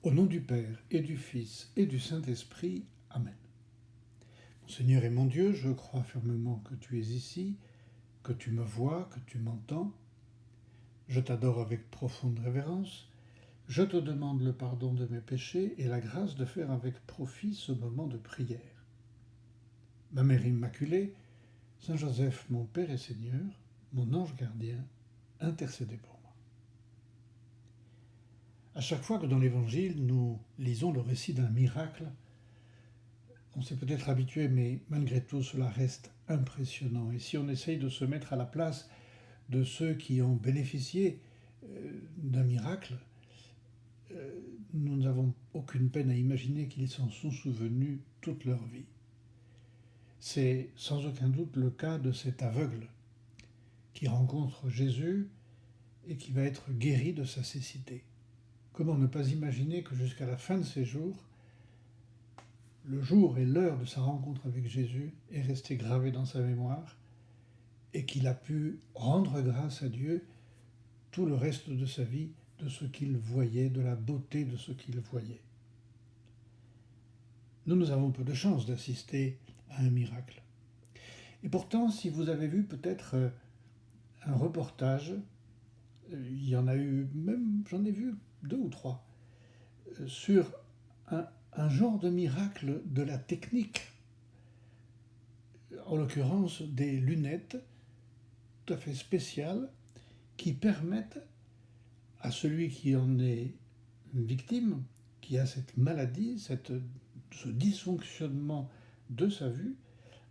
Au nom du Père et du Fils et du Saint-Esprit. Amen. Mon Seigneur et mon Dieu, je crois fermement que tu es ici, que tu me vois, que tu m'entends. Je t'adore avec profonde révérence. Je te demande le pardon de mes péchés et la grâce de faire avec profit ce moment de prière. Ma Mère Immaculée, Saint Joseph, mon Père et Seigneur, mon ange gardien, intercédez pour moi. À chaque fois que dans l'Évangile nous lisons le récit d'un miracle, on s'est peut-être habitué, mais malgré tout, cela reste impressionnant. Et si on essaye de se mettre à la place de ceux qui ont bénéficié d'un miracle, nous n'avons aucune peine à imaginer qu'ils s'en sont souvenus toute leur vie. C'est sans aucun doute le cas de cet aveugle qui rencontre Jésus et qui va être guéri de sa cécité. Comment ne pas imaginer que jusqu'à la fin de ses jours, le jour et l'heure de sa rencontre avec Jésus est resté gravé dans sa mémoire et qu'il a pu rendre grâce à Dieu tout le reste de sa vie de ce qu'il voyait, de la beauté de ce qu'il voyait. Nous avons peu de chance d'assister à un miracle. Et pourtant, si vous avez vu peut-être un reportage, il y en a eu, même j'en ai vu 2 ou 3, sur un genre de miracle de la technique, en l'occurrence des lunettes tout à fait spéciales qui permettent à celui qui en est victime, qui a cette maladie, ce dysfonctionnement de sa vue,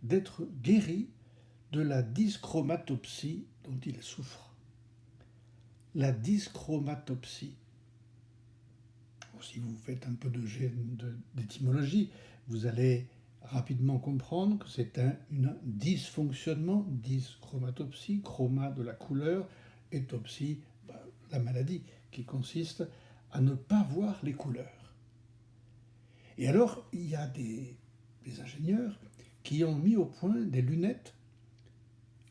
d'être guéri de la dyschromatopsie dont il souffre. La dyschromatopsie. Si vous faites un peu d'étymologie, vous allez rapidement comprendre que c'est un dysfonctionnement, dyschromatopsie, chroma de la couleur, et topsie, la maladie, qui consiste à ne pas voir les couleurs. Et alors, il y a des ingénieurs qui ont mis au point des lunettes.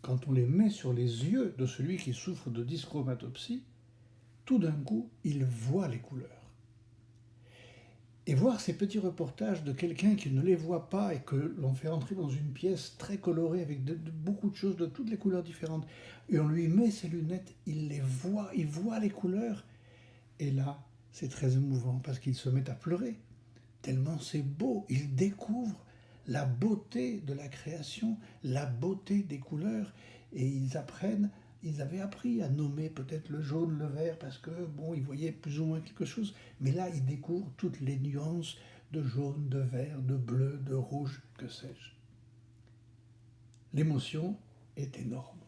Quand on les met sur les yeux de celui qui souffre de dyschromatopsie, tout d'un coup, il voit les couleurs. Et voir ces petits reportages de quelqu'un qui ne les voit pas et que l'on fait entrer dans une pièce très colorée avec beaucoup de choses de toutes les couleurs différentes, et on lui met ses lunettes, il les voit, il voit les couleurs. Et là, c'est très émouvant parce qu'ils se mettent à pleurer, tellement c'est beau. Ils découvrent la beauté de la création, la beauté des couleurs, et ils avaient appris à nommer peut-être le jaune, le vert, parce que, ils voyaient plus ou moins quelque chose. Mais là, ils découvrent toutes les nuances de jaune, de vert, de bleu, de rouge, que sais-je. L'émotion est énorme.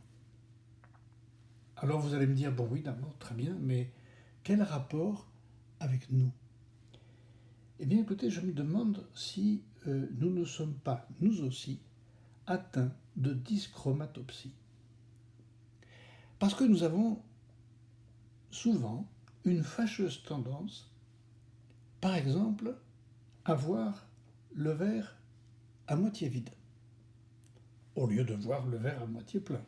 Alors vous allez me dire, oui, d'abord, très bien, mais quel rapport avec nous ? Eh bien, écoutez, je me demande si nous ne sommes pas, nous aussi, atteints de dyschromatopsie. Parce que nous avons souvent une fâcheuse tendance, par exemple, à voir le verre à moitié vide, au lieu de voir le verre à moitié plein.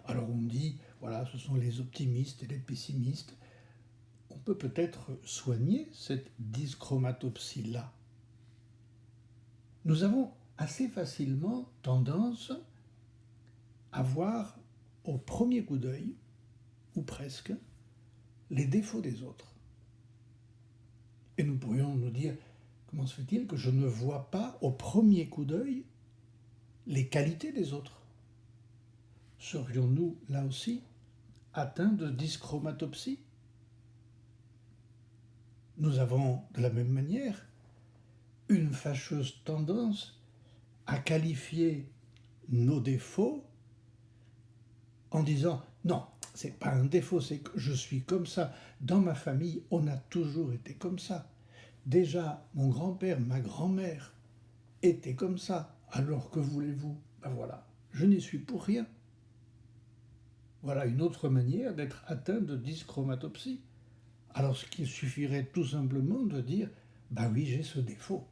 Alors on dit, voilà, ce sont les optimistes et les pessimistes. On peut peut-être soigner cette dyschromatopsie-là. Nous avons assez facilement tendance à voir au premier coup d'œil, ou presque, les défauts des autres. Et nous pourrions nous dire, comment se fait-il que je ne vois pas au premier coup d'œil les qualités des autres ? Serions-nous, là aussi, atteints de dyschromatopsie ? Nous avons, de la même manière, une fâcheuse tendance à qualifier nos défauts en disant « Non, c'est pas un défaut, c'est que je suis comme ça. Dans ma famille, on a toujours été comme ça. Déjà, mon grand-père, ma grand-mère étaient comme ça. Alors que voulez-vous ? Voilà, je n'y suis pour rien. » Voilà une autre manière d'être atteint de dyschromatopsie. Alors qu'il suffirait tout simplement de dire « oui, j'ai ce défaut.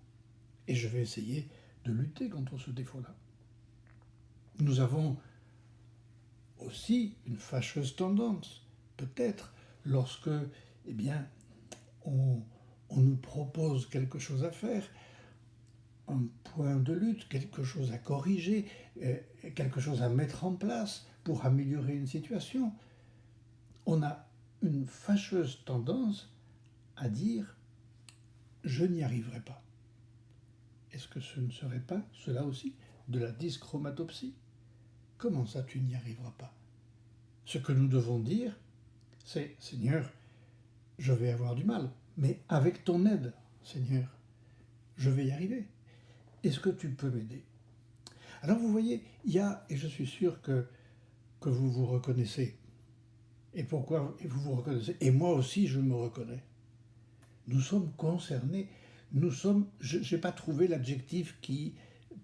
Et je vais essayer de lutter contre ce défaut-là. » Nous avons aussi une fâcheuse tendance, peut-être, lorsque, on on nous propose quelque chose à faire, un point de lutte, quelque chose à corriger, quelque chose à mettre en place pour améliorer une situation, on a une fâcheuse tendance à dire « je n'y arriverai pas ». Est-ce que ce ne serait pas, cela aussi, de la dyschromatopsie? Comment ça, tu n'y arriveras pas? Ce que nous devons dire, c'est « Seigneur, je vais avoir du mal, mais avec ton aide, Seigneur, je vais y arriver. Est-ce que tu peux m'aider ?» Alors vous voyez, il y a, et je suis sûr que vous vous reconnaissez. Et pourquoi vous vous reconnaissez? Et moi aussi, je me reconnais. Nous sommes concernés. Nous sommes. Je n'ai pas trouvé l'adjectif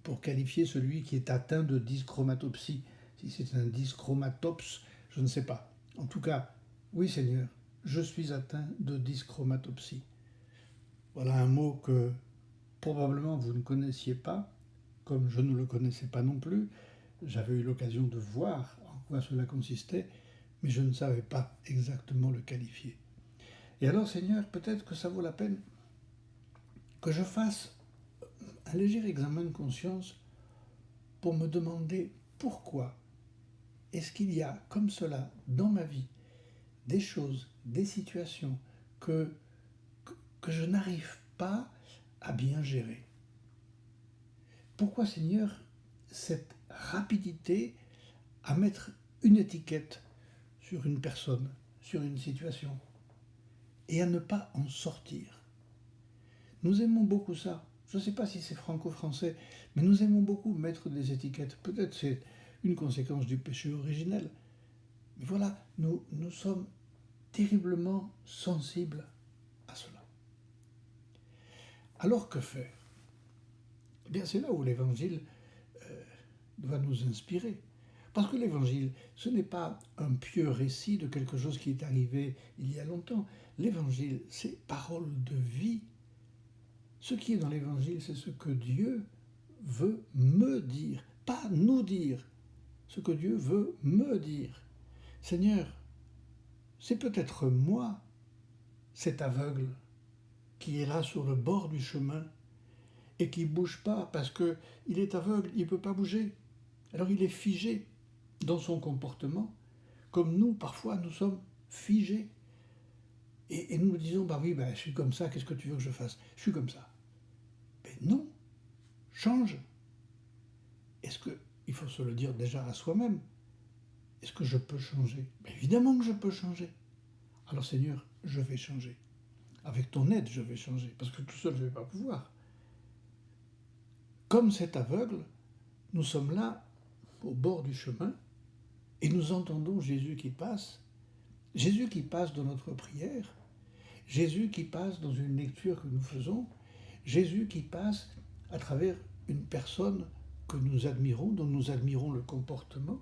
pour qualifier celui qui est atteint de dyschromatopsie. Si c'est un dyschromatopse, je ne sais pas. En tout cas, oui Seigneur, je suis atteint de dyschromatopsie. Voilà un mot que probablement vous ne connaissiez pas, comme je ne le connaissais pas non plus. J'avais eu l'occasion de voir en quoi cela consistait, mais je ne savais pas exactement le qualifier. Et alors, Seigneur, peut-être que ça vaut la peine que je fasse un léger examen de conscience pour me demander pourquoi est-ce qu'il y a comme cela dans ma vie des choses, des situations que je n'arrive pas à bien gérer. Pourquoi, Seigneur, cette rapidité à mettre une étiquette sur une personne, sur une situation, et à ne pas en sortir? Nous aimons beaucoup ça. Je ne sais pas si c'est franco-français, mais nous aimons beaucoup mettre des étiquettes. Peut-être c'est une conséquence du péché originel. Mais voilà, nous sommes terriblement sensibles à cela. Alors que faire? Eh bien, c'est là où l'Évangile doit nous inspirer. Parce que l'Évangile, ce n'est pas un pieux récit de quelque chose qui est arrivé il y a longtemps. L'Évangile, c'est parole de vie. Ce qui est dans l'Évangile, c'est ce que Dieu veut me dire, pas nous dire. Ce que Dieu veut me dire. Seigneur, c'est peut-être moi, cet aveugle, qui est là sur le bord du chemin et qui ne bouge pas parce qu'il est aveugle, il ne peut pas bouger. Alors il est figé dans son comportement, comme nous, parfois, nous sommes figés. Et nous nous disons, bah oui, je suis comme ça, qu'est-ce que tu veux que je fasse? Je suis comme ça. Mais non, change. Est-ce qu'il faut se le dire déjà à soi-même? Est-ce que je peux changer? Évidemment que je peux changer. Alors Seigneur, je vais changer. Avec ton aide, je vais changer, parce que tout seul, je ne vais pas pouvoir. Comme cet aveugle, nous sommes là, au bord du chemin, et nous entendons Jésus qui passe dans notre prière, Jésus qui passe dans une lecture que nous faisons, Jésus qui passe à travers une personne que nous admirons, dont nous admirons le comportement.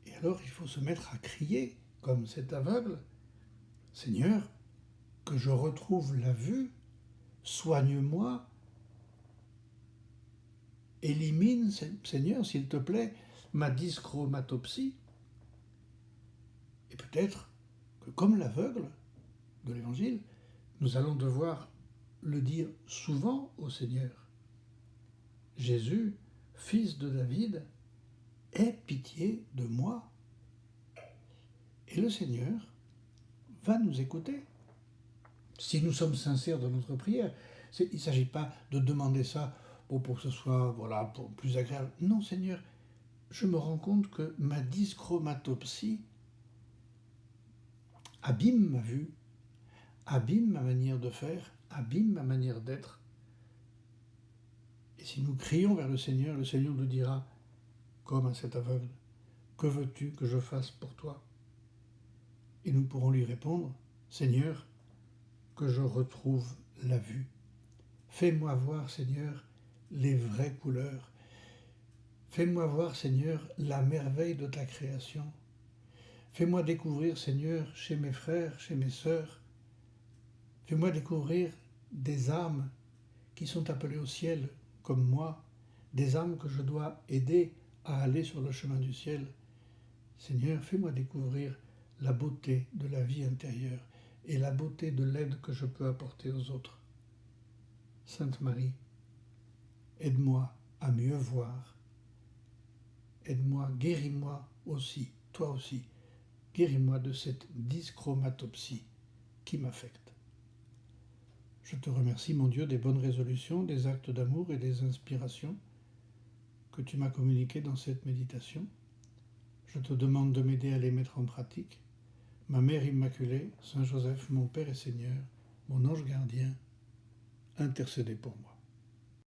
Et alors il faut se mettre à crier, comme cet aveugle, « Seigneur, que je retrouve la vue, soigne-moi, élimine, Seigneur, s'il te plaît, ma dyschromatopsie. » Et peut-être que comme l'aveugle de l'Évangile, nous allons devoir le dire souvent au Seigneur. Jésus, fils de David, aie pitié de moi. Et le Seigneur va nous écouter. Si nous sommes sincères dans notre prière, il ne s'agit pas de demander ça pour que ce soit pour plus agréable. Non, Seigneur, je me rends compte que ma dyschromatopsie abîme ma vue, abîme ma manière de faire, abîme ma manière d'être. Et si nous crions vers le Seigneur nous dira, comme à cet aveugle, « Que veux-tu que je fasse pour toi ?» Et nous pourrons lui répondre, « Seigneur, que je retrouve la vue. Fais-moi voir, Seigneur, les vraies couleurs. Fais-moi voir, Seigneur, la merveille de ta création. Fais-moi découvrir, Seigneur, chez mes frères, chez mes sœurs. Fais-moi découvrir des âmes qui sont appelées au ciel, comme moi, des âmes que je dois aider à aller sur le chemin du ciel. Seigneur, fais-moi découvrir la beauté de la vie intérieure. et la beauté de l'aide que je peux apporter aux autres. Sainte Marie, aide-moi à mieux voir. Aide-moi, guéris-moi aussi, toi aussi. Guéris-moi de cette dyschromatopsie qui m'affecte. Je te remercie, mon Dieu, des bonnes résolutions, des actes d'amour et des inspirations que tu m'as communiquées dans cette méditation. Je te demande de m'aider à les mettre en pratique. Ma Mère Immaculée, Saint Joseph, mon Père et Seigneur, mon ange gardien, intercédez pour moi.